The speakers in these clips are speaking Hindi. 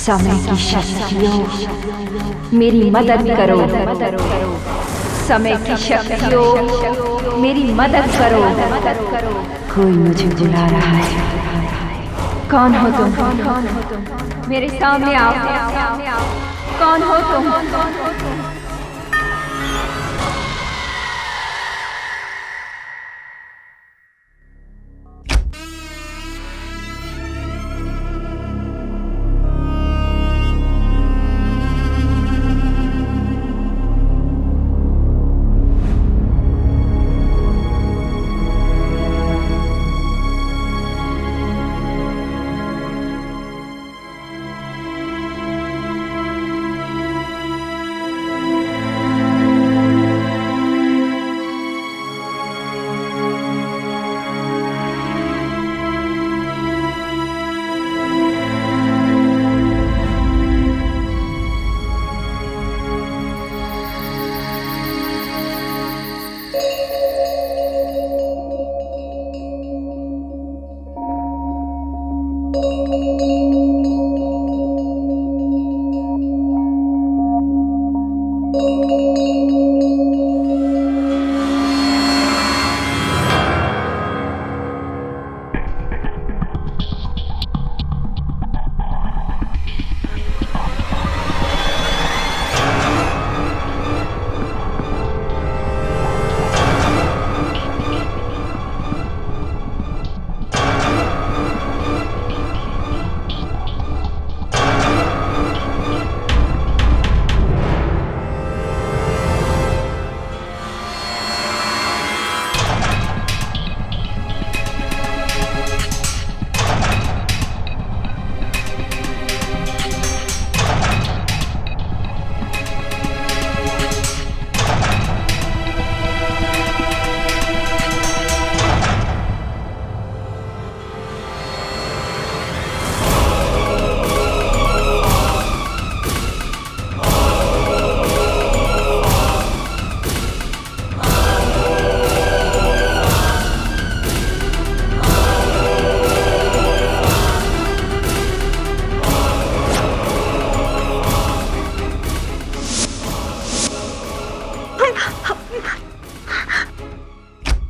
समय की शक्तियों मेरी मदद करो, समय की शक्तियों मेरी मदद करो। कोई मुझे बुला रहा है। कौन हो तुम? मेरे सामने आओ। कौन हो तुम?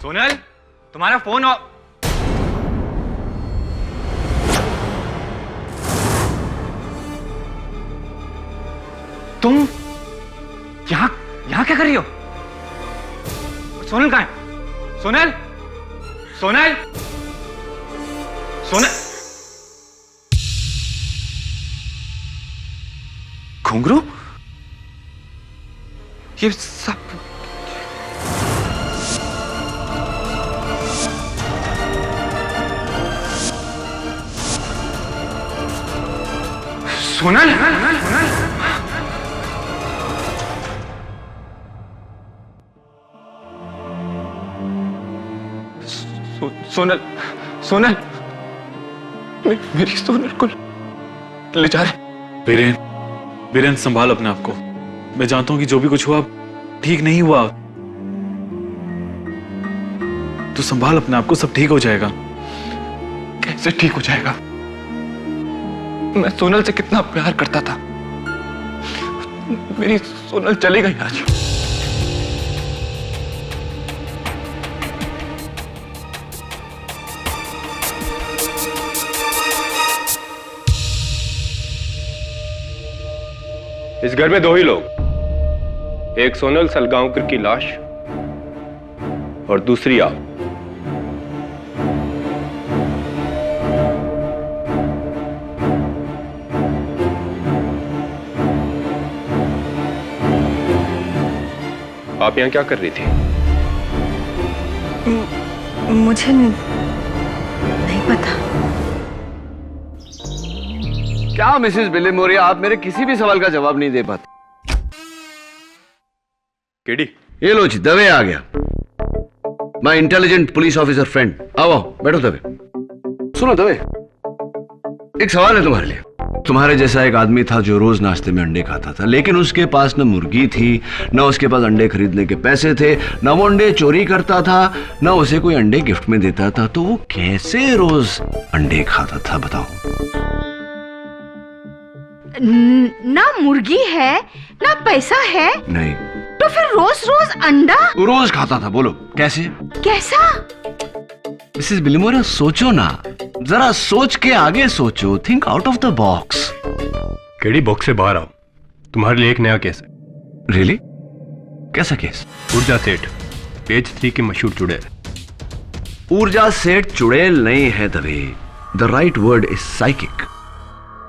सोनल, तुम्हारा फोन तुम यहाँ क्या कर रही हो? सोनल कहाँ है? सोनल, सोनल, सोनल। घुंघरू? ये सब सोनल, सोनल, सोनल, मेरी सोनल को ले जा रहे। वीरेन, वीरेन संभाल अपने आप को। मैं जानता हूं कि जो भी कुछ हुआ ठीक नहीं हुआ। तू संभाल अपने आप को, सब ठीक हो जाएगा। कैसे ठीक हो जाएगा? मैं सोनल से कितना प्यार करता था। मेरी सोनल चली गई आज। इस घर में दो ही लोग, एक सोनल सलगांवकर की लाश और दूसरी आप। आप यहां क्या कर रही थी? मुझे नहीं पता। क्या मिसेस बिलेमोरिया, आप मेरे किसी भी सवाल का जवाब नहीं दे पाते। केडी, ये लो जी, दवे आ गया। My intelligent police officer friend. आओ बैठो दवे। सुनो दवे, एक सवाल है तुम्हारे लिए। तुम्हारे जैसा एक आदमी था जो रोज नाश्ते में अंडे खाता था, लेकिन उसके पास न मुर्गी थी, न उसके पास अंडे खरीदने के पैसे थे, न वो अंडे चोरी करता था, न उसे कोई अंडे गिफ्ट में देता था। तो वो कैसे रोज अंडे खाता था बताओ? ना मुर्गी है ना पैसा है, नहीं। तो फिर रोज रोज अंडा? रोज खाता था। बोलो कैसे? कैसा? मिसेस बिलिमोरा, सोचो ना, जरा सोच के आगे सोचो। Think out of the box. KD, box से बाहर आओ। तुम्हारे लिए एक नया केस है। रियली? कैसा केस? ऊर्जा सेठ, पेज 3 के मशहूर चुड़ैल। ऊर्जा सेठ चुड़ैल नहीं है Dave. The right word is psychic,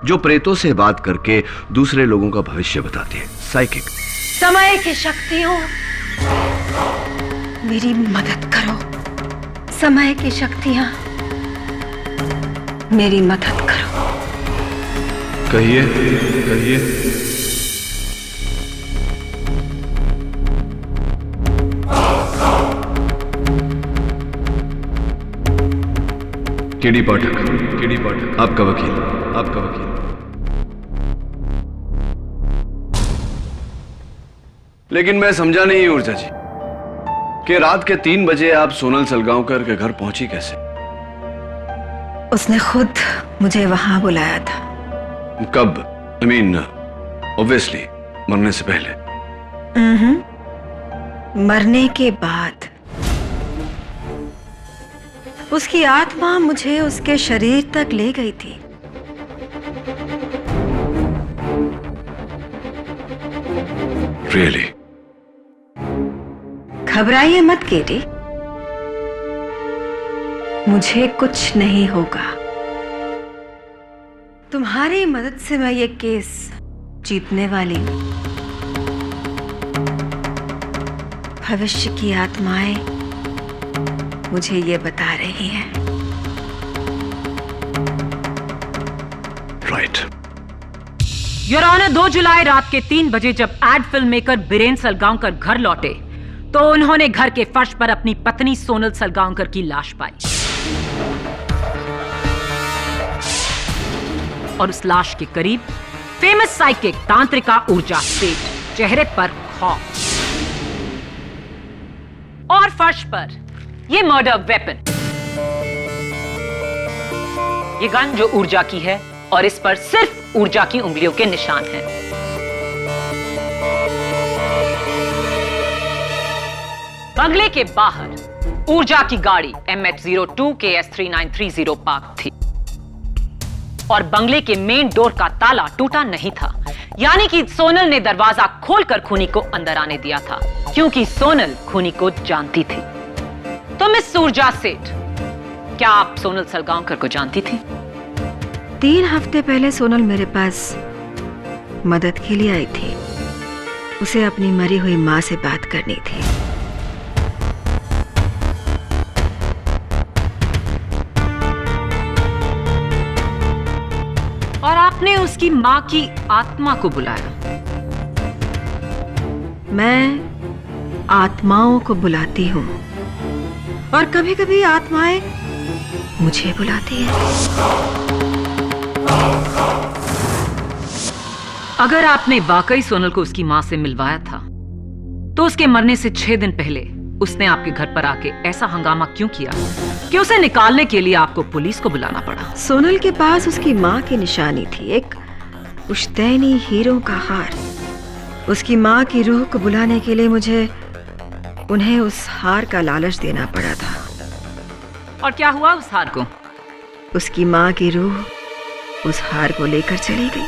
जो प्रेतों से बात करके दूसरे लोगों का भविष्य बताती है। साइकिक। समय की शक्तियों, मेरी मदद करो। समय की शक्तियां, मेरी मदद करो। कहिए, कहिए। केडी पाठक, केडी पाठक, आपका वकील, आपका वकील। लेकिन मैं समझा नहीं ऊर्जा जी कि रात के 3 बजे आप सोनल सलगांवकर के घर पहुंची कैसे? उसने खुद मुझे वहां बुलाया था। कब? आई मीन ऑब्वियसली मरने से पहले। मरने के बाद उसकी आत्मा मुझे उसके शरीर तक ले गई थी। रियली? घबराइए मत केडी, मुझे कुछ नहीं होगा। तुम्हारी मदद से मैं ये केस जीतने वाली हूं। भविष्य की आत्माएं मुझे ये बता रही हैं। राइट। योर ऑनर, 2 जुलाई रात के 3 बजे जब ad film maker Biren Salgaonkar घर लौटे तो उन्होंने घर के फर्श पर अपनी पत्नी सोनल सलगांवकर की लाश पाई और उस लाश के करीब फेमस साइकिक तांत्रिका ऊर्जा सेठ, चेहरे पर खौफ, और फर्श पर ये मर्डर वेपन, ये गन जो ऊर्जा की है और इस पर सिर्फ ऊर्जा की उंगलियों के निशान हैं। बंगले के बाहर ऊर्जा की गाड़ी MH02 KS3930 पार्क थी और बंगले के मेन डोर का ताला टूटा नहीं था, यानी कि सोनल ने दरवाजा खोलकर खूनी को अंदर आने दिया था, क्योंकि सोनल खूनी को जानती थी। तो मिस ऊर्जा सेठ, क्या आप सोनल सलगांवकर को जानती थी? 3 हफ्ते पहले सोनल मेरे पास मदद के लिए आई थी। उसे अपनी मरी हुई मां से बात करनी थी। और आपने उसकी मां की आत्मा को बुलाया। मैं आत्माओं को बुलाती हूँ और कभी-कभी आत्माएं मुझे बुलाती हैं। अगर आपने वाकई सोनल को उसकी मां से मिलवाया था, तो उसके मरने से 6 दिन पहले उसने आपके घर पर आके ऐसा हंगामा क्यों किया कि उसे निकालने के लिए आपको पुलिस को बुलाना पड़ा? सोनल के पास उसकी मां की निशानी थी, एक पुश्तैनी हीरों का हार। उसकी मां की रूह को बुलाने के लिए मुझे उन्हें उस हार का लालच देना पड़ा था। और क्या हुआ उस हार को? उसकी मां की रूह उस हार को लेकर चली गई।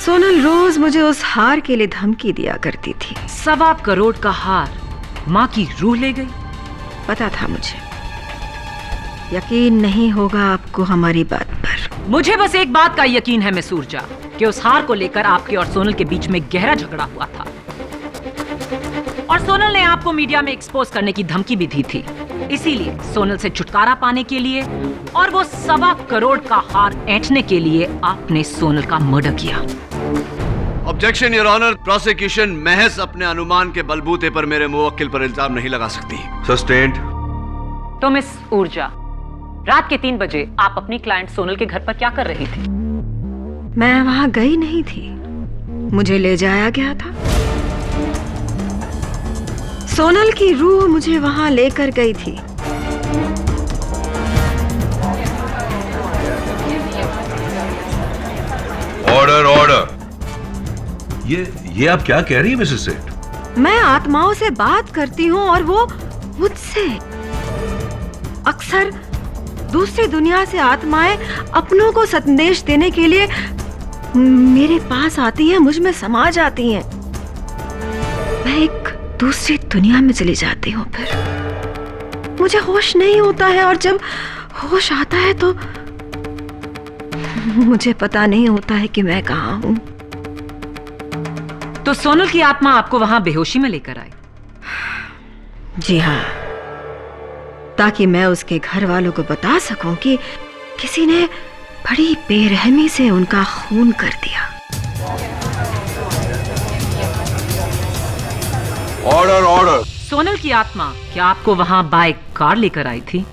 सोनल रोज मुझे उस हार के लिए धमकी दिया करती थी। 1.25 करोड़ का हार मां की रूह ले गई? पता था मुझे। यकीन नहीं होगा आपको हमारी बात पर। मुझे बस एक बात का यकीन है मिस ऊर्जा, कि उस हार को लेकर आपके और सोनल के बीच में गहरा झगड़ा हुआ था और सोनल ने आपको मीडिया में एक्सपोज करने की धमकी भी दी थी। इसीलिए सोनल से छुटकारा पाने के लिए और वो 1.25 करोड़ का हार ऐंठने के लिए आपने सोनल का मर्डर किया। ऑब्जेक्शन योर ऑनर, प्रोसिक्यूशन महज अपने अनुमान के बलबूते पर मेरे मुवक्किल पर इल्जाम नहीं लगा सकती। सस्टेन्ड। तो मिस ऊर्जा, रात के 3 बजे आप अपनी क्लाइंट सोनल के घर पर क्या कर रही थी? मैं वहां गई नहीं थी, मुझे ले जाया गया था। सोनल की रूह मुझे वहां लेकर गई थी। ये आप क्या कह रही हैं मिसेस सेठ? मैं आत्माओं से बात करती हूँ और वो मुझसे। अक्सर दूसरी दुनिया से आत्माएं अपनों को संदेश देने के लिए मेरे पास आती हैं, मुझ में समा जाती हैं। मैं एक दूसरी दुनिया में चली जाती हूँ। फिर मुझे होश नहीं होता है और जब होश आता है तो मुझे पता नहीं होता है कि मैं कहाँ हूँ। तो सोनल की आत्मा आपको वहां बेहोशी में लेकर आई? जी हाँ, ताकि मैं उसके घर वालों को बता सकूं कि किसी ने बड़ी बेरहमी से उनका खून कर दिया। Order order. सोनल की आत्मा क्या आपको वहां बाय कार लेकर आई थी?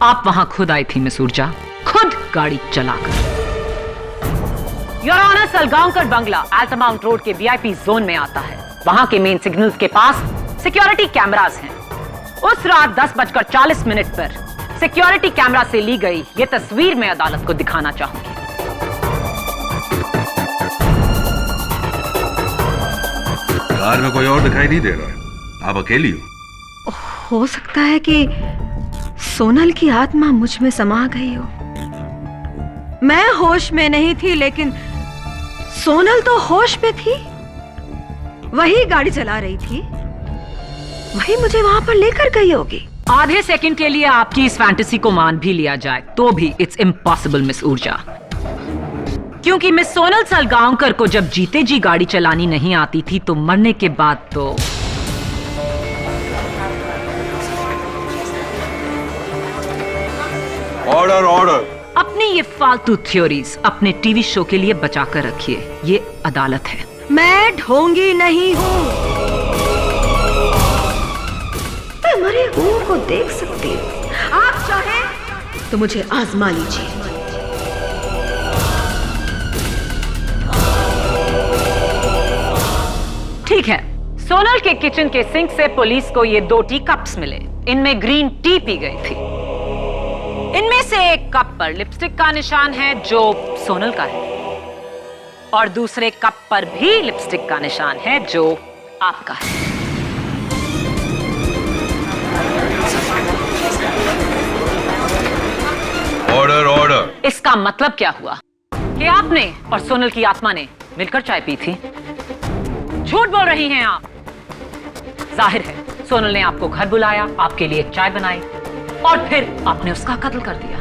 आप वहां खुद आई थी मिस ऊर्जा, खुद गाड़ी चलाकर। योर ऑनर, सलगांवकर बंगला अल्टामाउंट रोड के वीआईपी जोन में आता है। वहां के मेन सिग्नल्स के पास सिक्योरिटी कैमरास हैं। उस रात 10:40 पर सिक्योरिटी कैमरा से ली गई ये तस्वीर मैं अदालत को दिखाना चाहूंगी। कार में कोई और दिखाई नहीं दे रहा है, आप अकेली हो सकता है कि सोनल की आत्मा मुझ में समा गई हो। मैं होश में नहीं थी, लेकिन सोनल तो होश में थी। वही गाड़ी चला रही थी, वही मुझे वहां पर लेकर गई होगी। आधे सेकंड के लिए आपकी इस फैंटेसी को मान भी लिया जाए तो भी इट्स इम्पॉसिबल मिस ऊर्जा, क्योंकि मिस सोनल सलगांवकर को जब जीते जी गाड़ी चलानी नहीं आती थी तो मरने के बाद तो ऑर्डर ऑर्डर। अपनी ये फालतू थ्योरीज अपने टीवी शो के लिए बचा कर रखिए, ये अदालत है। मैं ढोंगी नहीं हूँ, मैं मरे हुओं को देख सकती हूँ। आप चाहें तो मुझे आजमा लीजिए। ठीक है, सोनल के किचन के सिंक से पुलिस को ये 2 टी कप्स मिले। इनमें ग्रीन टी पी गई थी। इनमें से एक कप पर लिपस्टिक का निशान है जो सोनल का है, और दूसरे कप पर भी लिपस्टिक का निशान है जो आपका है। Order order. इसका मतलब क्या हुआ कि आपने और सोनल की आत्मा ने मिलकर चाय पी थी? झूठ बोल रही हैं आप। जाहिर है सोनल ने आपको घर बुलाया, आपके लिए चाय बनाई और फिर आपने उसका कत्ल कर दिया।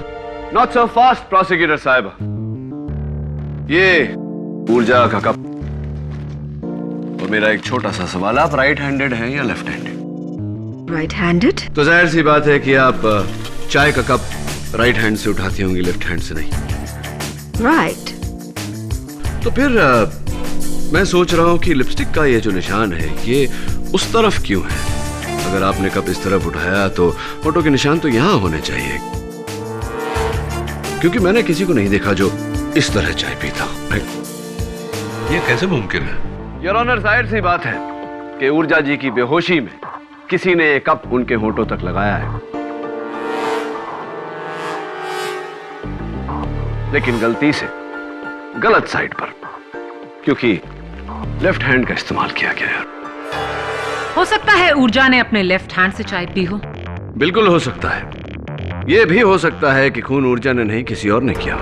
नॉट सो फास्ट प्रोसिक्यूटर साहब। ये ऊर्जा का कप और मेरा एक छोटा सा सवाल, आप राइट हैंडेड हैं या लेफ्ट हैंडेड? Right handed. तो जाहिर सी बात है कि आप चाय का कप राइट हैंड से उठाती होंगी, लेफ्ट हैंड से नहीं। राइट। तो फिर मैं सोच रहा हूं कि लिपस्टिक का ये जो निशान है ये उस तरफ क्यों है? अगर आपने कप इस तरफ उठाया तो फोटो के निशान तो यहां होने चाहिए, क्योंकि मैंने किसी को नहीं देखा जो इस तरह चाय पीता। ये कैसे मुमकिन है? योर ऑनर, जाहिर सी बात है कि ऊर्जा जी की बेहोशी में किसी ने एक कप उनके होंठों तक लगाया है, लेकिन गलती से गलत साइड पर, क्योंकि लेफ्ट हैंड का इस्तेमाल किया गया है। हो सकता है ऊर्जा ने अपने लेफ्ट हैंड से चाय पी हो। बिल्कुल हो सकता है। यह भी हो सकता है कि खून ऊर्जा ने नहीं किसी और ने किया।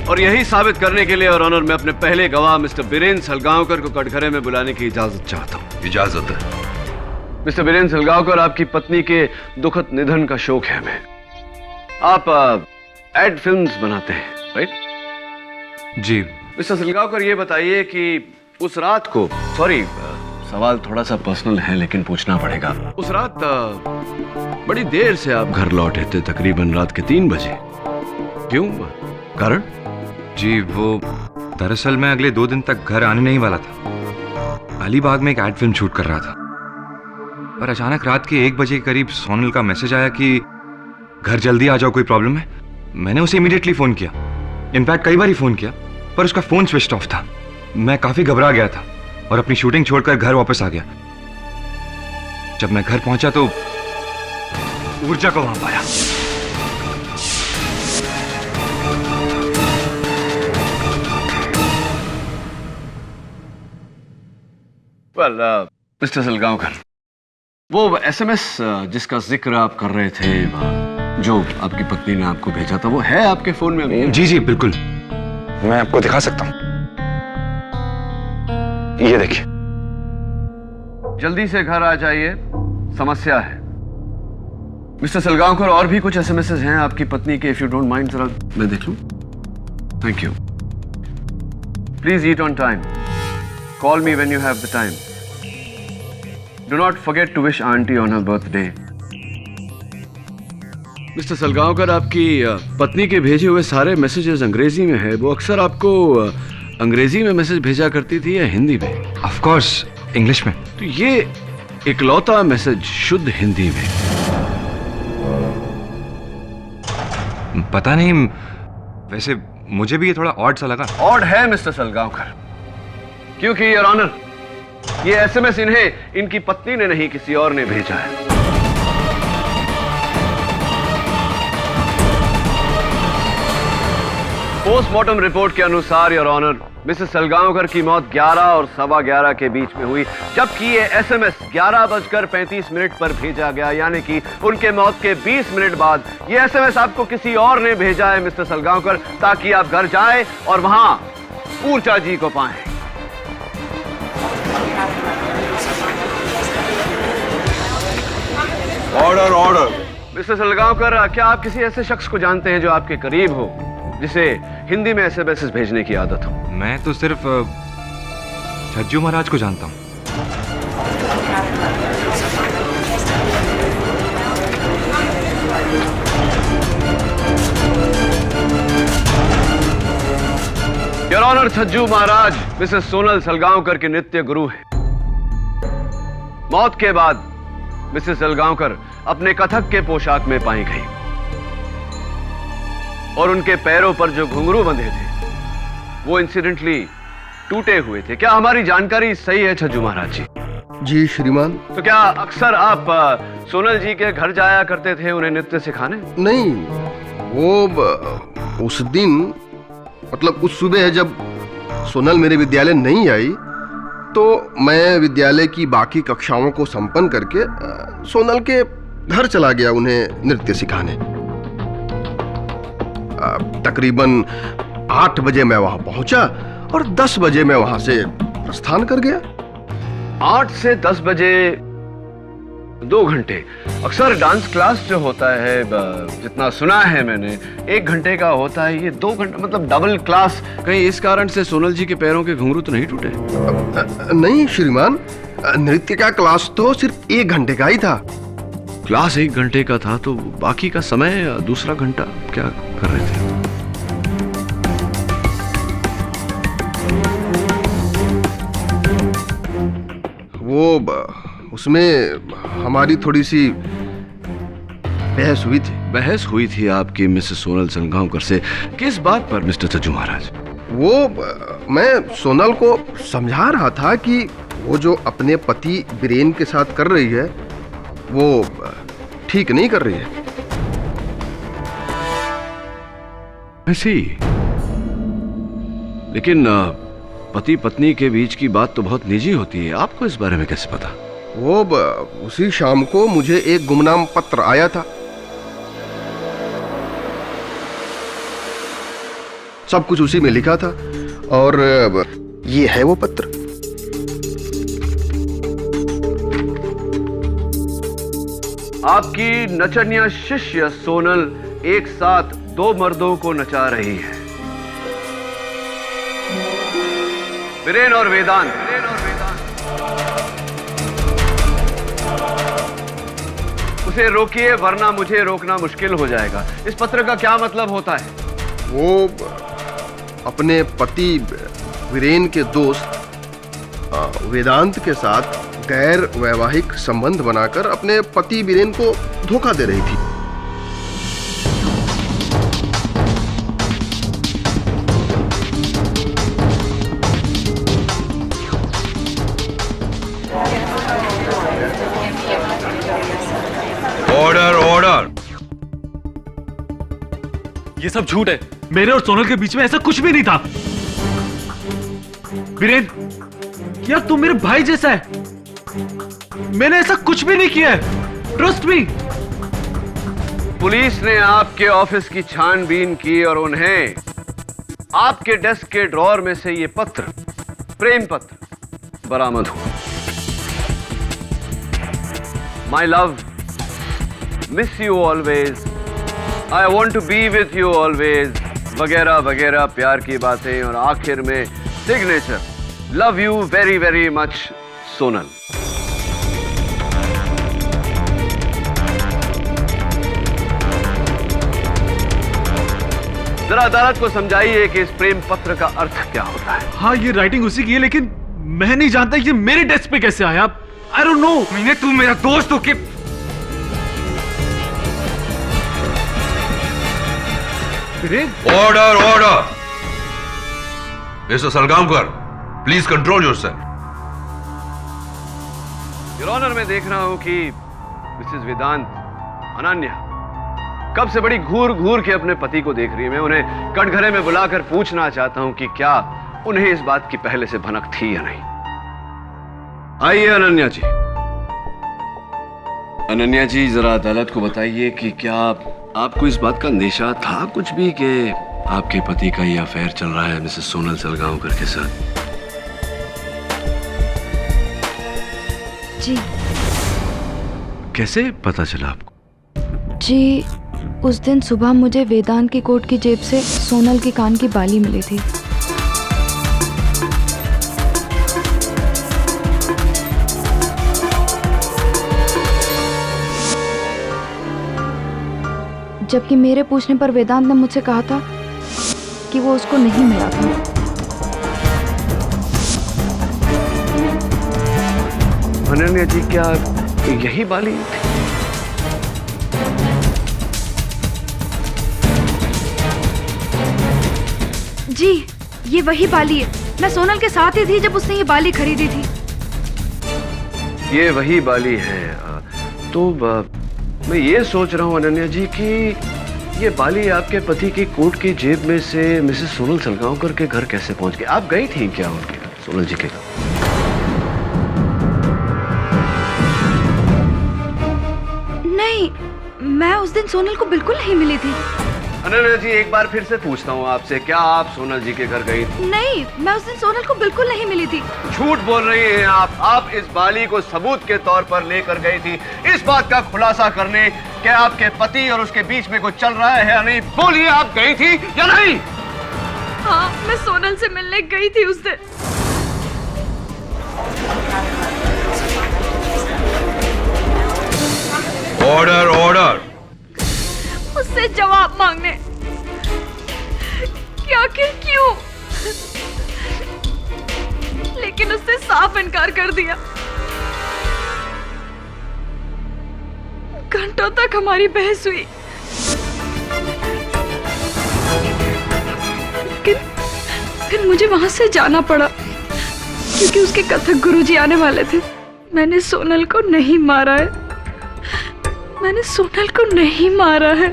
और यही साबित करने के लिए और ऑनर, मैं अपने पहले गवाह मिस्टर बीरेन्द्र सलगांवकर को कटघरे में बुलाने की इजाजत चाहता हूं। इजाजत है। मिस्टर बीरेन्द्र सलगांवकर, आपकी पत्नी के दुखद निधन का शोक है हमें। आप एड फिल्म्स बनाते हैं, राइट? जी। मिस्टर सलगांवकर, ये बताइए कि उस रात को, सॉरी सवाल थोड़ा सा पर्सनल है लेकिन पूछना पड़ेगा, उस रात बड़ी देर से आप घर लौटे थे, तकरीबन रात के 3 बजे। क्यों? कारण? जी, वो दरअसल मैं अगले 2 दिन तक घर आने नहीं वाला था। अलीबाग में एक एड फिल्म शूट कर रहा था, पर अचानक रात के 1 बजे के करीब सोनल का मैसेज आया कि घर जल्दी आ जाओ, कोई प्रॉब्लम है। मैंने उसे इमीडिएटली फोन किया, इनफैक्ट कई बार ही फोन किया, पर उसका फोन स्विच ऑफ था। मैं काफी घबरा गया था और अपनी शूटिंग छोड़कर घर वापस आ गया। जब मैं घर पहुंचा तो ऊर्जा को वहां पाया। वेल मिस्टर सलगांवकर, वो एसएमएस जिसका जिक्र आप कर रहे थे, जो आपकी पत्नी ने आपको भेजा था, वो है आपके फोन में अभी? जी जी बिल्कुल। मैं आपको दिखा सकता हूं, ये देखिए। जल्दी से घर आ जाइए, समस्या है। मिस्टर सलगांवकर, और भी कुछ एसएमएस हैं आपकी पत्नी के, इफ यू डोंट माइंड, जरा मैं देख लूं। Thank you. Please eat on time. Call me when you have the time. Do not forget to wish aunty on her birthday. Mister Salgaonkar, आपकी पत्नी के भेजे हुए सारे मैसेजेस अंग्रेजी में है। वो अक्सर आपको अंग्रेजी में मैसेज भेजा करती थी या हिंदी में? ऑफ कोर्स इंग्लिश में। तो ये इकलौता मैसेज शुद्ध हिंदी में। पता नहीं, वैसे मुझे भी ये थोड़ा ऑड सा लगा। ऑड है मिस्टर सलगांवकर, क्योंकि योर ऑनर, ये एसएमएस इन्हें इनकी पत्नी ने नहीं, किसी और ने भेजा है। पोस्टमार्टम रिपोर्ट के अनुसार योर ऑनर, मिसेस सलगांवकर की मौत 11 और 11:15 के बीच में हुई, जबकि ये एसएमएस 11:35 पर भेजा गया, यानी कि उनके मौत के 20 मिनट बाद ये एसएमएस आपको किसी और ने भेजा है मिस्टर सलगांवकर, ताकि आप घर जाएं और वहां ऊर्जा जी को पाएं। Order order. मिस्टर सलगांवकर, क्या आप किसी ऐसे शख्स को जानते हैं जो आपके करीब हो, जिसे हिंदी में एसएमएस भेजने की आदत हो? मैं तो सिर्फ छज्जू महाराज को जानता हूँ। Your honour, Chhajju Maharaj mrs Sonal Salgaonkar के नृत्य गुरु हैं। मौत के बाद मिसेस सलगांवकर अपने कथक के पोशाक में पाई गई और उनके पैरों पर जो घुंघरू बंधे थे वो इंसिडेंटली टूटे हुए थे। क्या हमारी जानकारी सही है छज्जू महाराज जी? जी श्रीमान। तो क्या अक्सर आप सोनल जी के घर जाया करते थे उन्हें नृत्य सिखाने? नहीं, वो उस दिन, मतलब उस सुबह जब सोनल मेरे विद्यालय नहीं आई, तो मैं विद्यालय की बाकी कक्षाओं को संपन्न करके सोनल के घर चला गया उन्हें नृत्य सिखाने। तकरीबन 8 बजे मैं वहां पहुंचा और 10 बजे मैं वहां से प्रस्थान कर गया। 8 से 10 बजे 2 घंटे। अक्सर डांस क्लास जो होता है, जितना सुना है मैंने, 1 घंटे का होता है, ये 2 घंटे, मतलब डबल क्लास। कहीं इस कारण से सोनल जी के पैरों के घुंघरू तो नहीं टूटे? नहीं श्रीमान, नृत्य का क्लास तो सिर्फ 1 घंटे का ही था। क्लास 1 घंटे का था, तो बाकी का समय दूसरा घंटा क्या कर रहे थे? उसमें हमारी थोड़ी सी बहस हुई थी। बहस हुई थी आपकी मिसेस सोनल सलगांवकर से? किस बात पर मिस्टर छज्जू महाराज? मैं सोनल को समझा रहा था कि वो जो अपने पति बीरेन के साथ कर रही है वो ठीक नहीं कर रही है। ऐसी, लेकिन पति पत्नी के बीच की बात तो बहुत निजी होती है, आपको इस बारे में कैसे पता? उसी शाम को मुझे एक गुमनाम पत्र आया था। सब कुछ उसी में लिखा था और ये है वो पत्र। आपकी नचनिया शिष्य सोनल एक साथ 2 मर्दों को नचा रही है, बीरेन और वेदांत। उसे रोकिए, वरना मुझे रोकना मुश्किल हो जाएगा। इस पत्र का क्या मतलब होता है? वो अपने पति बीरेन के दोस्त वेदांत के साथ गैर वैवाहिक संबंध बनाकर अपने पति बीरेन को धोखा दे रही थी। Order order. ये सब झूठ है। मेरे और सोनल के बीच में ऐसा कुछ भी नहीं था। बीरेन, यार तुम मेरे भाई जैसा है, मैंने ऐसा कुछ भी नहीं किया है, ट्रस्ट मी। पुलिस ने आपके ऑफिस की छानबीन की और उन्हें आपके डेस्क के ड्रॉर में से ये पत्र, प्रेम पत्र, बरामद हुआ। My love, miss you always, I want to be with you always, वगैरह वगैरह प्यार की बातें, और आखिर में signature, love you very very much Sonal. जरा अदालत को समझाइए कि इस प्रेम पत्र का अर्थ क्या होता है। हाँ ये राइटिंग उसी की है, लेकिन मैं नहीं जानता ये मेरे डेस्क पे कैसे आया। I don't know. मैंने, तू मेरा दोस्त हो कि order order. Mister Salgaonkar, please control yourself. Your honour, मैं देख रहा हूं कि मिसेस वेदांत, अनन्या कब से बड़ी घूर घूर के अपने पति को देख रही है। मैं उन्हें कटघरे में बुलाकर पूछना चाहता हूं कि क्या उन्हें इस बात की पहले से भनक थी या नहीं। आइए अनन्या जी। अनन्या जी, जरा अदालत को बताइए कि क्या आपको इस बात का अंदेशा था कुछ भी कि आपके पति का ये अफेयर चल रहा है मिसेस सोनल सलगांवकर के साथ? जी। कैसे पता चला आपको? जी, उस दिन सुबह मुझे वेदांत की कोट की जेब से सोनल के कान की बाली मिली थी। जबकि मेरे पूछने पर वेदांत ने मुझसे कहा था कि वो उसको नहीं मिला था। अनन्या जी, क्या यही बाली थी? जी, ये वही बाली है। मैं सोनल के साथ ही थी जब उसने ये बाली खरीदी थी। ये वही बाली है। तो मैं ये सोच रहा हूँ अनन्या जी कि ये बाली आपके पति की कोट की जेब में से मिसेस सोनल सलगांवकर के घर कैसे पहुंच गई? आप गई थी क्या उनके घर, सोनल जी के घर? नहीं, मैं उस दिन सोनल को बिल्कुल नहीं मिली थी। अनन्या जी, एक बार फिर से पूछता हूँ आपसे, क्या आप सोनल जी के घर गई थी? नहीं, मैं उस दिन सोनल को बिल्कुल नहीं मिली थी। झूठ बोल रही हैं आप। आप इस बाली को सबूत के तौर पर लेकर गई थी इस बात का खुलासा करने कि आपके पति और उसके बीच में कुछ चल रहा है या नहीं। बोलिए, आप गई थी या नहीं? हाँ, मैं सोनल से मिलने गई थी उस दिन। Order order. उससे जवाब मांगने कि आखिर क्यों, लेकिन उसने साफ इनकार कर दिया। घंटों तक हमारी बहस हुई, लेकिन फिर मुझे वहां से जाना पड़ा क्योंकि उसके कथक गुरुजी आने वाले थे। मैंने सोनल को नहीं मारा है, मैंने सोनल को नहीं मारा है।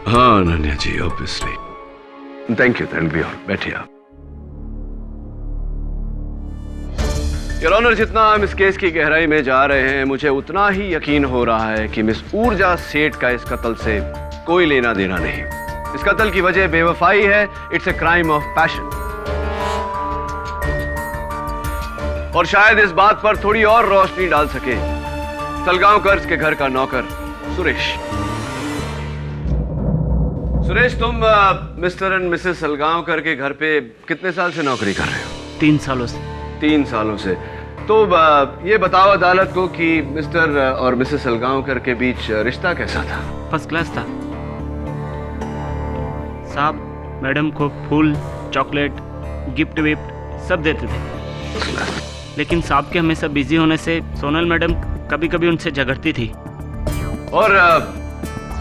हाँ Ananya ji, obviously. Thank you, that be all. बैठिए आप। योर ऑनर, जितना हम इस केस की गहराई में जा रहे हैं, मुझे उतना ही यकीन हो रहा है कि मिस ऊर्जा सेठ का इस कत्ल से कोई लेना देना नहीं। इस कत्ल की वजह बेवफाई है। It's a crime of passion. और शायद इस बात पर थोड़ी और रोशनी डाल सके सलगांवकर के घर का नौकर सुरेश। सुरेश, तुम मिस्टर एंड मिसेस सलगांवकर के घर पे कितने साल से नौकरी कर रहे हो? 3 सालों से। 3 सालों से। तो ये बताओ अदालत को कि मिस्टर और मिसेस सलगांवकर के बीच रिश्ता कैसा था? फर्स्ट क्लास था साहब। मैडम को फूल, चॉकलेट, गिफ्ट विफ्ट सब देते थे, लेकिन साहब के हमेशा बिजी होने से सोनल मैडम कभी कभी उनसे झगड़ती थी। और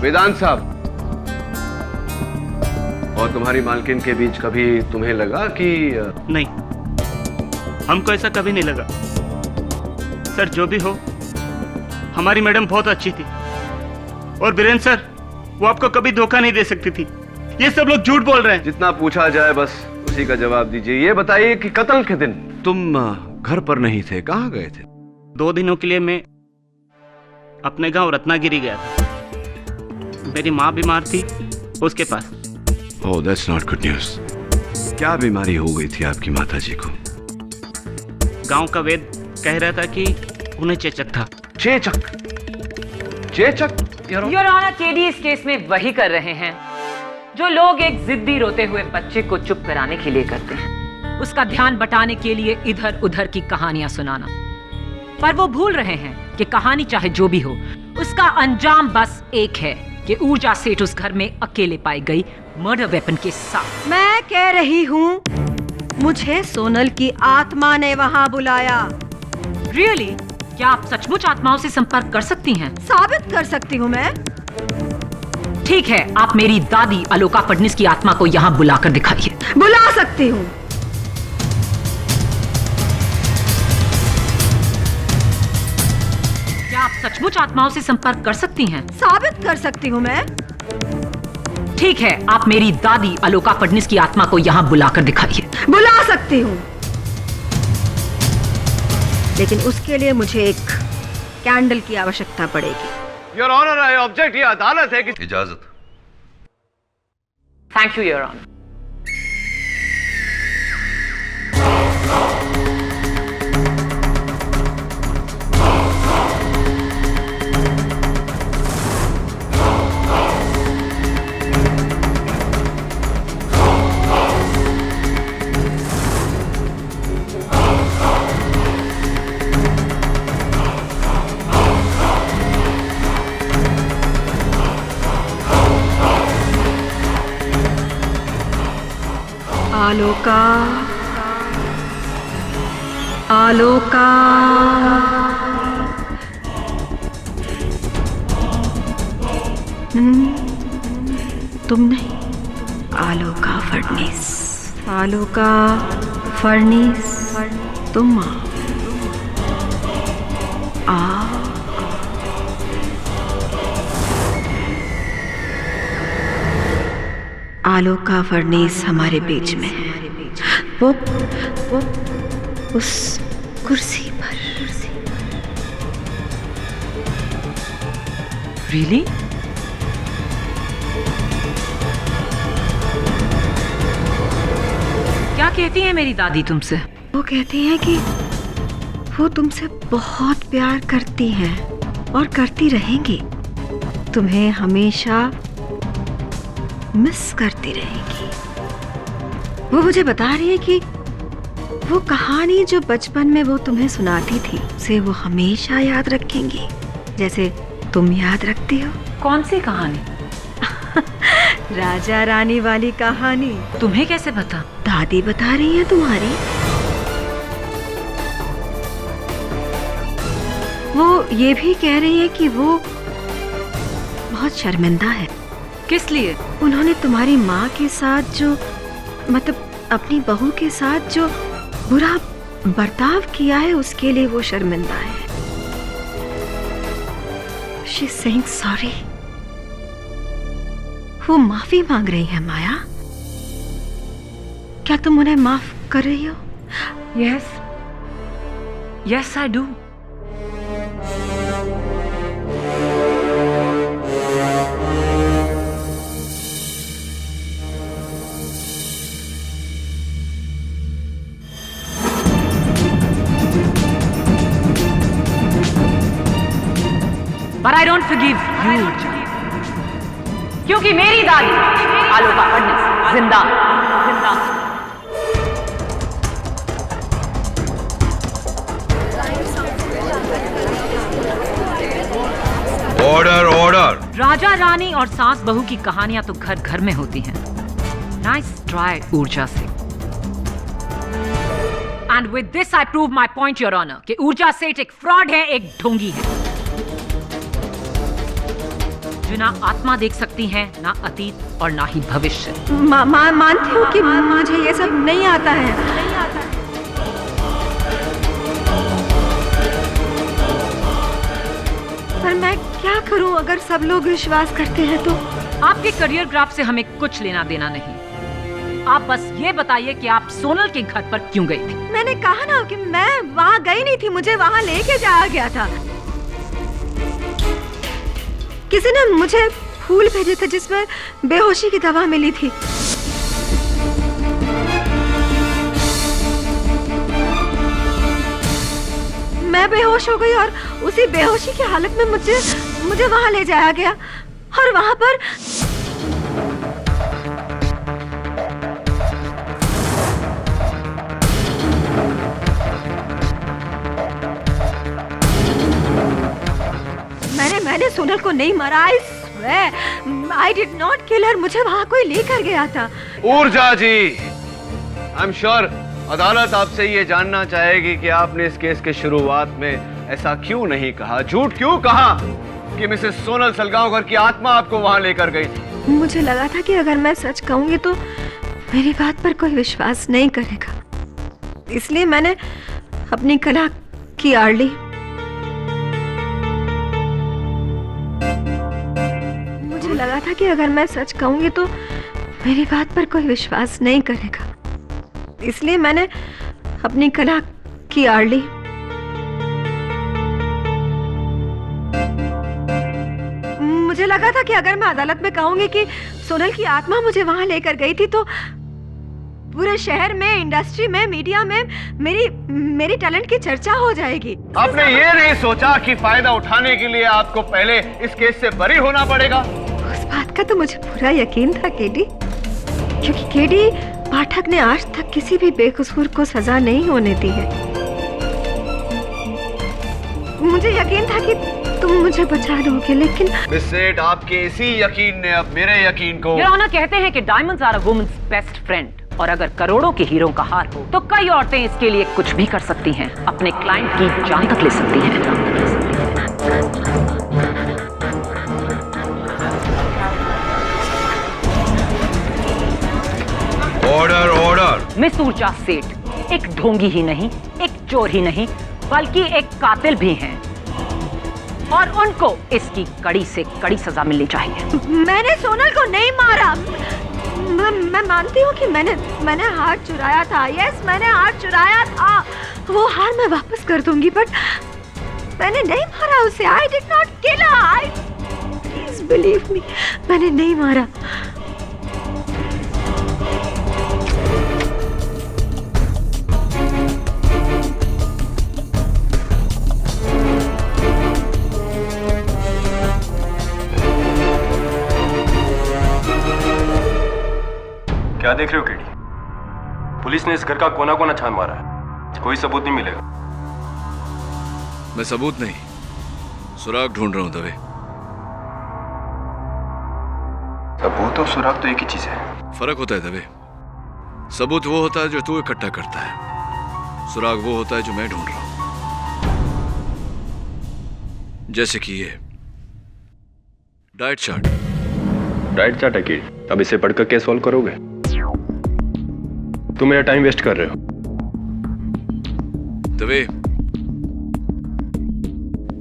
वेदांत साहब और तुम्हारी मालकिन के बीच कभी तुम्हें लगा कि नहीं, हमको ऐसा कभी नहीं लगा सर। जो भी हो, हमारी मैडम बहुत अच्छी थी, और बीरेन सर वो आपको कभी धोखा नहीं दे सकती थी। ये सब लोग झूठ बोल रहे हैं। जितना पूछा जाए बस उसी का जवाब दीजिए। ये बताइए कि कत्ल के दिन तुम घर पर नहीं थे, कहाँ गए थे? 2 दिनों के लिए मैं अपने गांव रत्नागिरी गया था। मेरी माँ बीमार थी, उसके पास। ओह, दैट्स नॉट गुड न्यूज़। क्या बीमारी हो गई थी आपकी माताजी को? गांव का वेद कह रहा था कि उन्हें चेचक था। चेचक? चेचक? योर ऑनर, केडी इस केस में वही कर रहे हैं जो लोग एक जिद्दी रोते हुए बच्चे को चुप कराने के लिए करते हैं, उसका ध्यान बटाने के लिए इधर उधर की कहानियां सुनाना। पर वो भूल रहे हैं कि कहानी चाहे जो भी हो, उसका अंजाम बस एक है कि ऊर्जा सेठ उस घर में अकेले पाई गई मर्डर वेपन के साथ। मैं कह रही हूँ, मुझे सोनल की आत्मा ने वहाँ बुलाया। रियली? क्या आप सचमुच आत्माओं से संपर्क कर सकती हैं? साबित कर सकती हूँ मैं। ठीक है, आप मेरी दादी अलोका फडनीस की आत्मा को यहाँ बुलाकर दिखाइए। बुला सकती हूँ। क्या आप सचमुच आत्माओं से संपर्क कर सकती हैं? साबित कर सकती हूँ मैं। ठीक है, आप मेरी दादी अलोका फडनीस की आत्मा को यहाँ बुलाकर दिखाइए। बुला सकती हूँ, लेकिन उसके लिए मुझे एक कैंडल की आवश्यकता पड़ेगी। Your honour, I object. ये अदालत है कि... इजाजत। Thank you your honour. Aloka, Aloka, तुम नहीं, आलोका फडनीस। आलोका फडनीस, तुम आओ। आलोका फडनीस हमारे बीच में है। वो उस कुर्सी पर। रियली? क्या कहती है मेरी दादी तुमसे? वो कहती हैं कि वो तुमसे बहुत प्यार करती हैं और करती रहेंगी। तुम्हें हमेशा मिस करती रहेगी। वो मुझे बता रही है कि वो कहानी जो बचपन में वो तुम्हें सुनाती थी, उसे वो हमेशा याद रखेंगी, जैसे तुम याद रखती हो। कौन सी कहानी? राजा रानी वाली कहानी। तुम्हें कैसे पता? दादी बता रही है तुम्हारी। वो ये भी कह रही है कि वो बहुत शर्मिंदा है। किस लिए? उन्होंने तुम्हारी माँ के साथ जो, मतलब अपनी बहू के साथ जो बुरा बर्ताव किया है, उसके लिए वो शर्मिंदा है। She's saying sorry. वो माफी मांग रही है। माया, क्या तुम उन्हें माफ कर रही हो? Yes. Yes, I do. But I don't forgive you, क्योंकि मेरी दादी आलोका फडनीस जिंदा जिंदा। Order order. राजा रानी और सास बहू की कहानियां तो घर घर में होती हैं। नाइस ट्राई ऊर्जा से। And with this I prove my point your honour कि ऊर्जा सेठ एक फ्रॉड है, एक ढोंगी है जो ना आत्मा देख सकती हैं, ना अतीत और ना ही भविष्य। मानती हूँ कि मुझे ये सब नहीं आता है। पर मैं क्या करूं अगर सब लोग विश्वास करते हैं तो? आपके करियर ग्राफ से हमें कुछ लेना देना नहीं। आप बस ये बताइए कि आप सोनल के घर पर क्यों गई थी? मैंने कहा ना कि मैं वहाँ गई नहीं थी, मुझे वहाँ लेके जाया गया था। किसी ने मुझे फूल भेजे थे जिसमें बेहोशी की दवा मिली थी। मैं बेहोश हो गई और उसी बेहोशी की हालत में मुझे वहां ले जाया गया और वहां पर मैंने सोनल को नहीं मारा। I did not kill her। मुझे वहां कोई लेकर गया था। ऊर्जा जी, आई एम श्योर अदालत आपसे ये जानना चाहेगी कि आपने इस केस के शुरुआत में ऐसा क्यों नहीं कहा, झूठ क्यों कहा कि मिसेस सोनल सलगांवकर की आत्मा आपको वहां लेकर गई थी। मुझे लगा था कि अगर मैं सच कहूंगी तो मेरी बात पर कोई विश्वास नहीं करेगा, इसलिए मैंने अपनी कला की आड़ ली। मुझे लगा था कि अगर मैं सच कहूंगी तो मेरी बात पर कोई विश्वास नहीं करेगा, इसलिए मैंने अपनी कला की आड़ ली। मुझे लगा था कि अगर मैं अदालत में कहूंगी कि सोनल की आत्मा मुझे वहां लेकर गई थी तो पूरे शहर में, इंडस्ट्री में, मीडिया में मेरी टैलेंट की चर्चा हो जाएगी। आपने ये नहीं सोचा कि फायदा उठाने के लिए आपको पहले इस केस से बरी होना पड़ेगा? उस बात का तो मुझे पूरा यकीन था केडी, क्योंकि केडी पाठक ने आज तक किसी भी बेकसूर को सजा नहीं होने दी है। मुझे यकीन था कि तुम मुझे बचा लोगे, लेकिन मिस सेठ, आपके इसी यकीन ने अब मेरे यकीन को। योर ऑनर, कहते हैं कि diamonds are a woman's best friend, और अगर करोड़ों के हीरों का हार हो तो कई औरतें इसके लिए कुछ भी कर सकती हैं, अपने क्लाइंट की जान तक ले सकती हैं। Order order. मिस ऊर्जा सेठ एक ढोंगी ही नहीं, एक चोर ही नहीं, बल्कि एक कातिल भी हैं, और उनको इसकी कड़ी से कड़ी सजा मिलनी चाहिए। मैंने सोनल को नहीं मारा। मैं मानती हूँ कि मैंने हार चुराया था। यस, मैंने हार चुराया था। वो हार मैं वापस कर दूंगी, बट मैंने नहीं मारा उसे। I did not kill her। Please believe me, मैंने नहीं मारा। क्या देख रहे हो केडी? पुलिस ने इस घर का कोना कोना छान मारा है, कोई सबूत नहीं मिलेगा। मैं सबूत नहीं, सुराग ढूंढ रहा हूं दवे। सबूत और सुराग तो एक ही चीज है। फर्क होता है दवे। सबूत वो होता है जो तू इकट्ठा करता है, सुराग वो होता है जो मैं ढूंढ रहा हूं। जैसे कि ये डाइट चार्ट। डाइट चार्ट है केडी, अब इसे पढ़कर क्या सॉल्व करोगे? तुम मेरा टाइम वेस्ट कर रहे हो। दवे,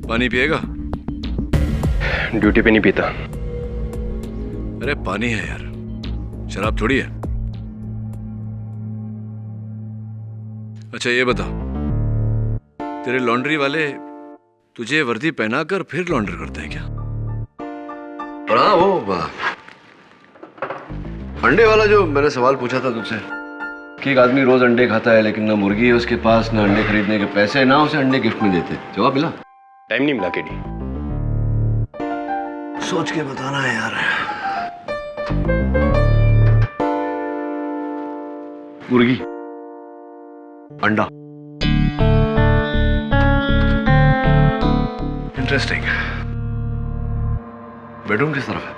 पानी पिएगा? ड्यूटी पे नहीं पीता। अरे पानी है यार, शराब थोड़ी है। अच्छा ये बता, तेरे लॉन्ड्री वाले तुझे वर्दी पहनाकर फिर लॉन्ड्री करते हैं क्या? और हाँ, वो अंडे वाला जो मैंने सवाल पूछा था तुझसे कि एक आदमी रोज अंडे खाता है लेकिन ना मुर्गी है उसके पास, ना अंडे खरीदने के पैसे, ना उसे अंडे गिफ्ट में देते, जवाब मिला? टाइम नहीं मिला केडी। सोच के बताना है यार। मुर्गी, अंडा, इंटरेस्टिंग। बेडरूम किस तरफ है?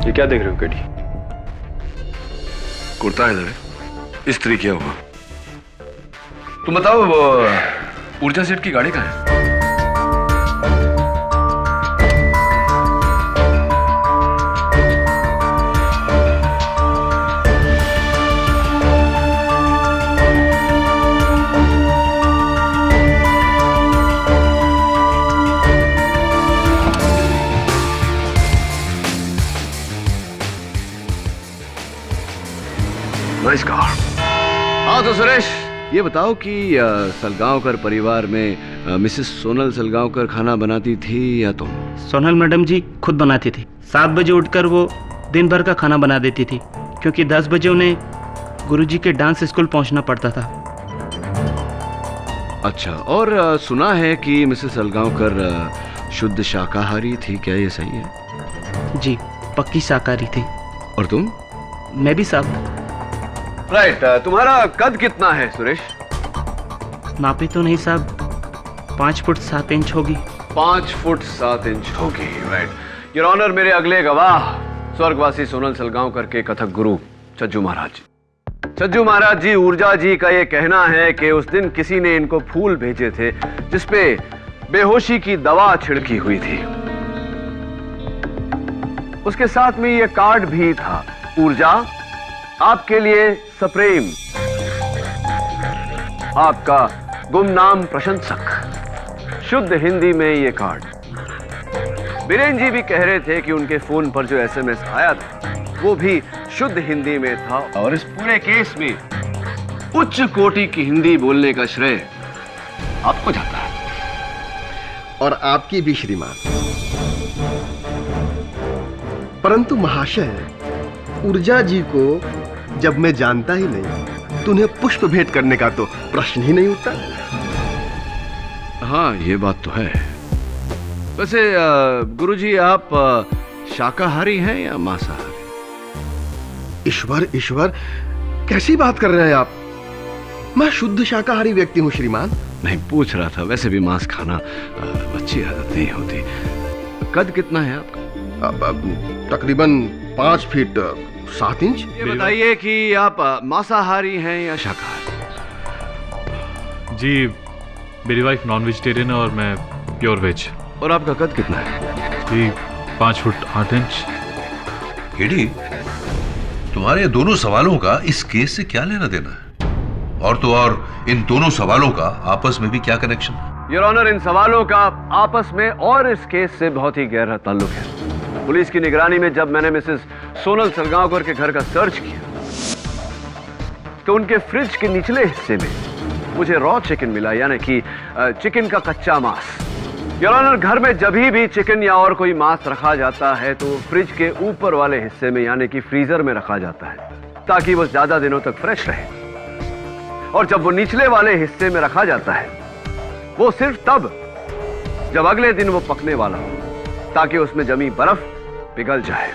ये क्या देख रहे हो केडी? कुर्ता है दवे, इस्त्री किया हुआ। तुम बताओ, वो ऊर्जा सेठ की गाड़ी कहाँ है? Nice car. हाँ तो सुरेश, ये बताओ कि सलगांवकर परिवार में मिसेस सोनल सलगांवकर खाना बनाती थी या तुम? सोनल मैडम जी खुद बनाती थी। 7 बजे उठकर वो दिन भर का खाना बना देती थी, क्योंकि 10 बजे उन्हें गुरुजी के डांस स्कूल पहुंचना पड़ता था। अच्छा, और सुना है कि मिसेस सलगांवकर शुद्ध शाकाहारी थी, क्या ये सही है? जी, पक्की शाकाहारी थी। और तुम? मैं भी साहब। राइट। तुम्हारा कद कितना है सुरेश? नापी तो नहीं साहब, 5 फुट 7 इंच होगी। 5 फुट 7 इंच होगी। राइट योर ऑनर, मेरे अगले गवाह स्वर्गवासी सोनल सलगांवकर के कथक गुरु छज्जू महाराज। छज्जू महाराज जी, ऊर्जा जी का ये कहना है कि उस दिन किसी ने इनको फूल भेजे थे जिसपे बेहोशी की दवा छिड़की हुई थी। उसके साथ में ये कार्ड भी था, ऊर्जा आपके लिए सप्रेम, आपका गुमनाम प्रशंसक। शुद्ध हिंदी में ये कार्ड। बीरेन जी भी कह रहे थे कि उनके फोन पर जो SMS आया था वो भी शुद्ध हिंदी में था, और इस पूरे केस में उच्च कोटि की हिंदी बोलने का श्रेय आपको जाता है। और आपकी भी श्रीमान। परंतु महाशय, ऊर्जा जी को जब मैं जानता ही नहीं तो उन्हें पुष्प भेंट करने का तो प्रश्न ही नहीं उठता। हाँ, ये बात तो है। वैसे गुरुजी, आप शाकाहारी हैं या मांसाहारी? ईश्वर ईश्वर, कैसी बात कर रहे हैं आप? मैं शुद्ध शाकाहारी व्यक्ति हूँ श्रीमान। नहीं, पूछ रहा था। वैसे भी मांस खाना अच्छी आदत नहीं होती। कद कितना है आपका? तकरीबन 5 फीट 7 इंच। ये बताइए कि आप मांसाहारी हैं या शाकाहारी? जी, मेरी वाइफ नॉन वेजिटेरियन है और मैं प्योर वेज। और आपका कद कितना है? जी, 5 फुट 8 इंच। केडी, तुम्हारे दोनों सवालों का इस केस से क्या लेना देना है? और तो और इन दोनों सवालों का आपस में भी क्या कनेक्शन? योर ऑनर, इन सवालों का आपस में और इस केस से बहुत ही गहरा ताल्लुक है। पुलिस की निगरानी में जब मैंने मिसेस सोनल सलगांवकर के घर का सर्च किया तो उनके फ्रिज के निचले हिस्से में मुझे रॉ चिकन मिला, यानी कि चिकन का कच्चा मांस। योर ऑनर, घर में जब भी चिकन या और कोई मांस रखा जाता है तो फ्रिज के ऊपर वाले हिस्से में, यानी कि फ्रीजर में रखा जाता है ताकि वो ज्यादा दिनों तक फ्रेश रहे। और जब वो निचले वाले हिस्से में रखा जाता है वो सिर्फ तब जब अगले दिन वो पकने वाला हो, ताकि उसमें जमी बर्फ पिघल जाए।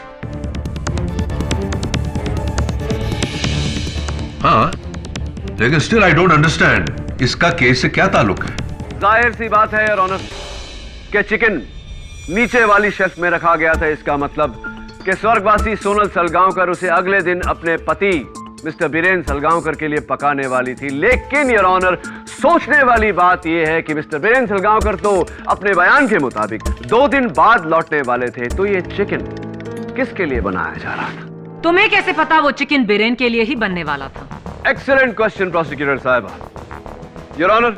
हाँ, लेकिन स्टिल आई डोंट अंडरस्टैंड, इसका केस से क्या ताल्लुक है? जाहिर सी बात है योर ऑनर कि चिकन नीचे वाली शेल्फ में रखा गया था। इसका मतलब कि स्वर्गवासी सोनल सलगांवकर उसे अगले दिन अपने पति मिस्टर बीरेन सलगांवकर के लिए पकाने वाली थी। लेकिन योर ऑनर, सोचने वाली बात यह है कि मिस्टर बीरेन सलगांवकर तो अपने बयान के मुताबिक 2 दिन बाद लौटने वाले थे, तो ये चिकन किसके लिए बनाया जा रहा था? तुम्हें कैसे पता वो चिकन बीरेन के लिए ही बनने वाला था? एक्सीलेंट क्वेश्चन प्रोसिक्यूटर साहब। योर ऑनर,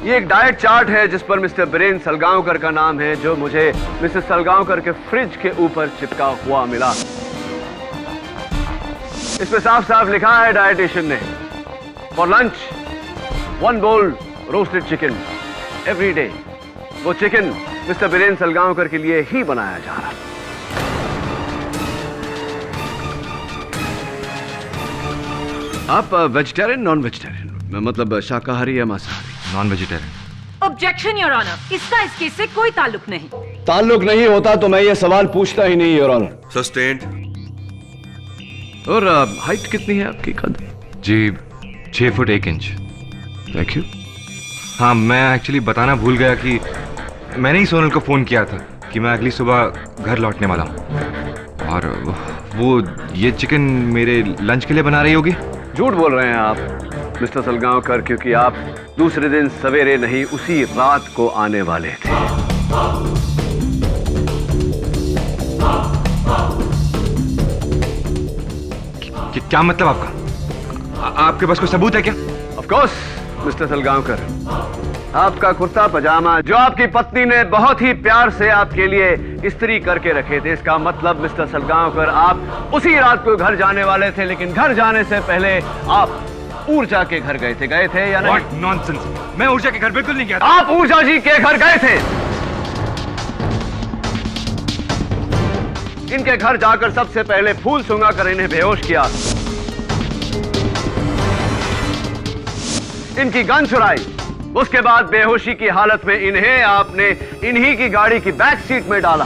ये एक डाइट चार्ट है जिस पर मिस्टर बीरेन सलगांवकर का नाम है, जो मुझे मिसेस सलगांवकर के फ्रिज के ऊपर चिपका हुआ मिला। इसमें साफ साफ लिखा है डाइटिशियन ने, for lunch 1 bowl roasted chicken every day. वो चिकन मिस्टर बीरेन सलगांवकर के लिए ही बनाया जा रहा। आप वेजिटेरियन नॉन वेजिटेरियन, मतलब शाकाहारी या मांसाहारी? Non vegetarian. Objection your honour, इसका इस केस से कोई ताल्लुक नहीं। ताल्लुक नहीं होता तो मैं ये सवाल पूछता ही नहीं योर ऑनर। सस्टेन्ड। और हाइट कितनी है आपकी? कद? जी, 6 फुट 1 इंच। Thank you. हाँ, मैं एक्चुअली बताना भूल गया कि मैंने ही सोनल को फ़ोन किया था कि मैं अगली सुबह घर लौटने वाला हूँ, और वो ये चिकन मेरे लंच के लिए बना रही होगी। झूठ बोल रहे हैं आप मिस्टर सलगांवकर, क्योंकि आप दूसरे दिन सवेरे नहीं, उसी रात को आने वाले थे। क्या मतलब आपका? आपके पास कोई सबूत है क्या? ऑफ कोर्स मिस्टर सलगांवकर, आपका कुर्ता पजामा जो आपकी पत्नी ने बहुत ही प्यार से आपके लिए इस्त्री करके रखे थे, इसका मतलब मिस्टर सलगांवकर आप उसी रात को घर जाने वाले थे, लेकिन घर जाने से पहले आप ऊर्जा के घर गए थे या नहीं? What nonsense! मैं ऊर्जा के घर बिल्कुल नहीं गया था। आप ऊर्जा जी के घर गए थे। इनके घर जाकर सबसे पहले फूल सुंघाकर इन्हें बेहोश किया, इनकी गन चुराई, उसके बाद बेहोशी की हालत में इन्हें आपने इन्हीं की गाड़ी की बैक सीट में डाला।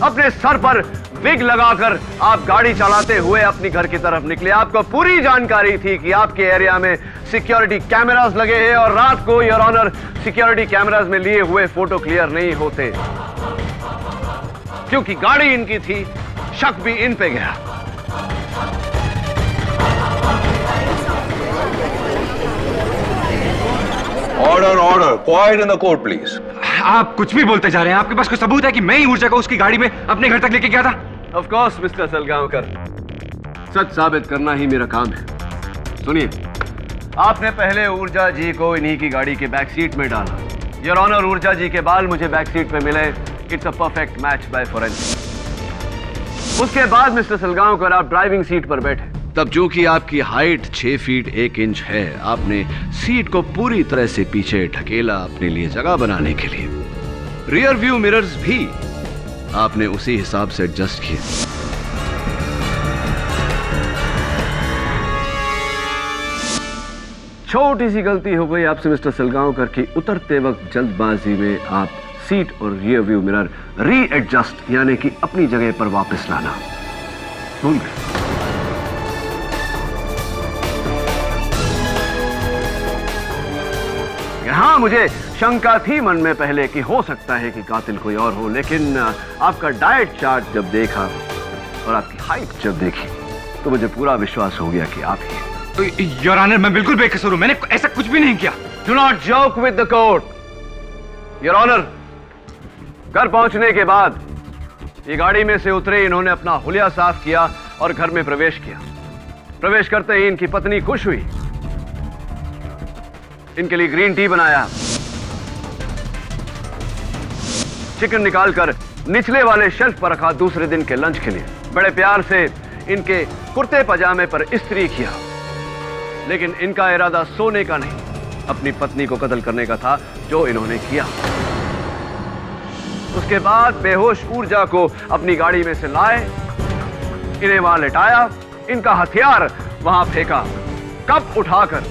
अपने सर पर विग लगाकर आप गाड़ी चलाते हुए अपनी घर की तरफ निकले। आपको पूरी जानकारी थी कि आपके एरिया में सिक्योरिटी कैमरास लगे हैं और रात को योर ऑनर सिक्योरिटी कैमरास में लिए हुए फोटो क्लियर नहीं होते, क्योंकि गाड़ी इनकी थी, शक भी इन पे गया। Order order, quite in the court please. आप कुछ भी बोलते जा रहे हैं। आपके पास कोई सबूत है कि मैं ही ऊर्जा को उसकी गाड़ी में अपने घर तक लेके गया था? ऑफ कोर्स मिस्टर सलगांवकर, सच साबित करना ही मेरा काम है। सुनिए, आपने पहले ऊर्जा जी को इन्हीं की गाड़ी के बैक सीट में डाला। योर ऑनर, ऊर्जा जी के बाल मुझे बैक सीट पे मिले। It's a perfect match by forensic. उसके बाद मिस्टर सलगांवकर आप ड्राइविंग सीट पर बैठे। तब जो कि आपकी हाइट 6 फीट 1 इंच है, आपने सीट को पूरी तरह से पीछे ढकेला अपने लिए जगह बनाने के लिए। रियर व्यू मिरर्स भी आपने उसी हिसाब से एडजस्ट किए। छोटी सी गलती हो गई आपसे मिस्टर सलगांवकर की, उतरते वक्त जल्दबाजी में आप सीट और रियर व्यू मिरर रीएडजस्ट यानी कि अपनी जगह पर वापस लाना भूल गए। हाँ, मुझे शंका थी मन में पहले कि हो सकता है कि कातिल कोई और हो, लेकिन आपका डाइट चार्ट जब देखा और आपकी हाइट जब देखी तो मुझे पूरा विश्वास हो गया कि आप ही हैं। तो योर ऑनर, मैं बिल्कुल बेकसूर हूं। मैंने ऐसा कुछ भी नहीं किया। Do not joke with the court. Your honour, घर पहुंचने के बाद ये गाड़ी में से उतरे, इन्होंने अपना हुलिया साफ किया और घर में प्रवेश किया। प्रवेश करते ही इनकी पत्नी खुश हुई, इनके लिए ग्रीन टी बनाया, चिकन निकालकर निचले वाले शेल्फ पर रखा दूसरे दिन के लंच के लिए। बड़े प्यार से इनके कुर्ते पजामे पर इस्त्री किया, लेकिन इनका इरादा सोने का नहीं, अपनी पत्नी को कत्ल करने का था, जो इन्होंने किया। उसके बाद बेहोश ऊर्जा को अपनी गाड़ी में से लाए, इन्हें वहां लेटाया, इनका हथियार वहां फेंका, कप उठाकर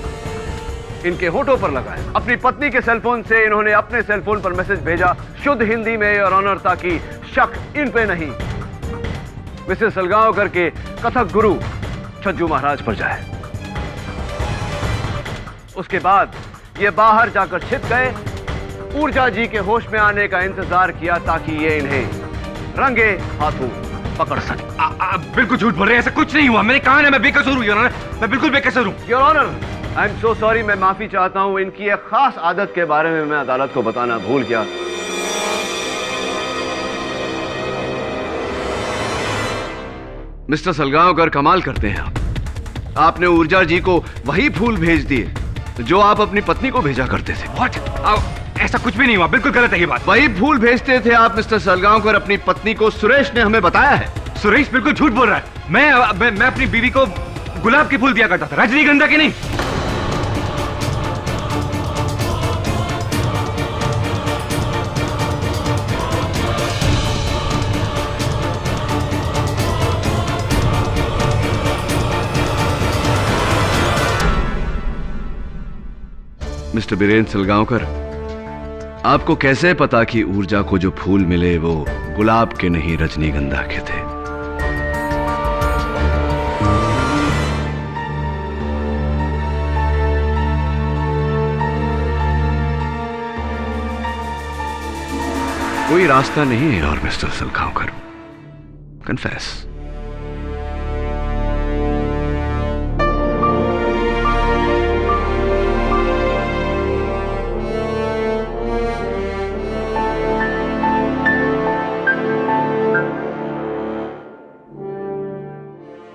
इनके होठों पर लगाया। अपनी पत्नी के सेलफोन से इन्होंने अपने सेलफोन पर मैसेज भेजा शुद्ध हिंदी में, योर ऑनर, ताकि शक इन पे नहीं, मिसेस सलगांवकर के कथक गुरु छज्जू महाराज पर जाए। उसके बाद ये बाहर जाकर छिप गए, ऊर्जा जी के होश में आने का इंतजार किया ताकि ये इन्हें रंगे हाथों पकड़ सके। बिल्कुल झूठ बोल रहे हैं, ऐसा कुछ नहीं हुआ। मैंने कहा ना मैं बेकसूर हूं, योर ऑनर, मैं बिल्कुल बेकसूर हूं। Your honour, I am so sorry, मैं माफी चाहता हूं। इनकी एक खास आदत के बारे में मैं अदालत को बताना भूल गया। मिस्टर सलगांवकर, कमाल करते हैं आप। आपने ऊर्जा जी को वही फूल भेज दिए जो आप अपनी पत्नी को भेजा करते थे। What? ऐसा कुछ भी नहीं हुआ, बिल्कुल गलत है ये बात। वही फूल भेजते थे आप मिस्टर सलगांवकर अपनी पत्नी को, सुरेश ने हमें बताया है। सुरेश बिल्कुल झूठ बोल रहा है। मैं अपनी बीवी को गुलाब के फूल दिया करता था, रजनीगंधा के नहीं। मिस्टर बीरेंद्र सलगांवकर, आपको कैसे पता कि ऊर्जा को जो फूल मिले वो गुलाब के नहीं रजनीगंधा के थे? कोई रास्ता नहीं है और मिस्टर सलगांवकर, कन्फेस।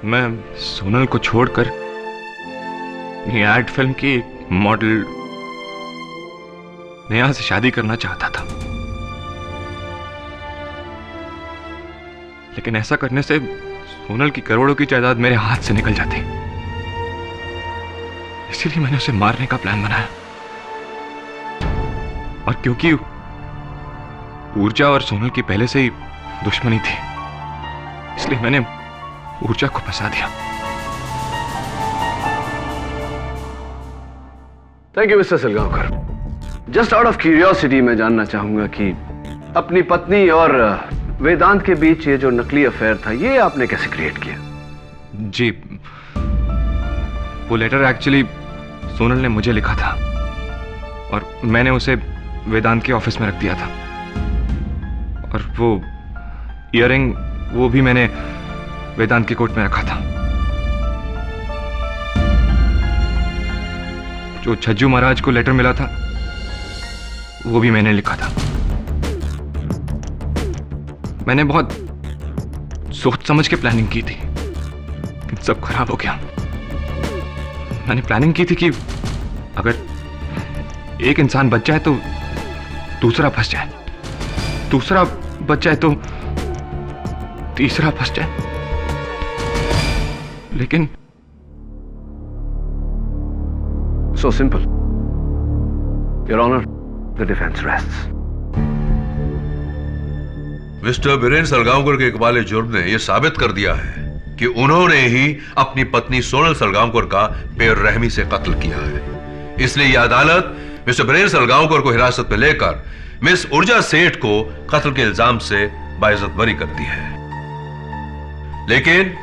मैं सोनल को छोड़कर एड फिल्म की मॉडल नेहा से शादी करना चाहता था, लेकिन ऐसा करने से सोनल की करोड़ों की जायदाद मेरे हाथ से निकल जाती। इसीलिए मैंने उसे मारने का प्लान बनाया। और क्योंकि ऊर्जा और सोनल की पहले से ही दुश्मनी थी, इसलिए मैंने ऊर्जा को फंसा दिया। Thank you mister Salgaonkar. Just out of curiosity मैं जानना चाहूंगा कि अपनी पत्नी और वेदांत के बीच ये जो नकली अफेयर था, ये आपने कैसे क्रिएट किया? जी, वो लेटर एक्चुअली सोनल ने मुझे लिखा था और मैंने उसे वेदांत के ऑफिस में रख दिया था। और वो इयररिंग वो भी मैंने वेदांत के कोट में रखा था। जो छज्जू महाराज को लेटर मिला था वो भी मैंने लिखा था। मैंने बहुत सोच समझ के प्लानिंग की थी, लेकिन सब खराब हो गया। मैंने प्लानिंग की थी कि अगर एक इंसान बच जाए तो दूसरा फंस जाए, दूसरा बच जाए तो तीसरा फंस जाए। लेकिन So simple. Your Honor, the defense rests. Mister Biren Salgaonkar के इकबाल जुर्म ने यह साबित कर दिया है कि उन्होंने ही अपनी पत्नी सोनल सलगांवकर का बेरहमी से कत्ल किया है। इसलिए यह अदालत मिस्टर बीरेन सलगांवकर को हिरासत में लेकर मिस ऊर्जा सेठ को कत्ल के इल्जाम से बाइज्जत बरी करती है। लेकिन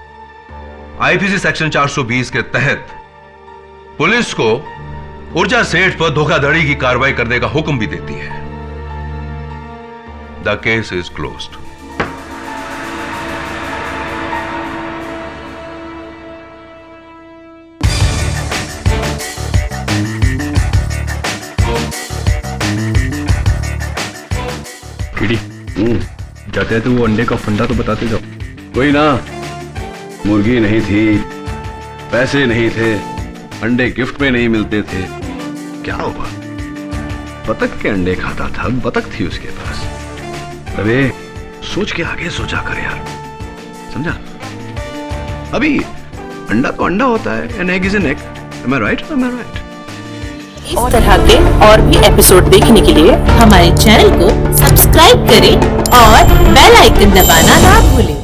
आईपीसी सेक्शन 420 के तहत पुलिस को ऊर्जा सेठ पर धोखाधड़ी की कार्रवाई करने का हुक्म भी देती है। The case is closed. कीड़ी, जाते तो वो अंडे का फंडा तो बताते जाओ। कोई ना, मुर्गी नहीं थी, पैसे नहीं थे, अंडे गिफ्ट में नहीं मिलते थे, क्या हुआ? बतख के अंडे खाता था, बतख थी उसके पास। अबे सोच के आगे सोचा कर यार, समझा? अभी अंडा तो अंडा होता है, an egg is an egg. Am I right? Am I right? इस तरह के और भी एपिसोड देखने के लिए हमारे चैनल को सब्सक्राइब करें और बेल आइकन दबाना ना भूलें।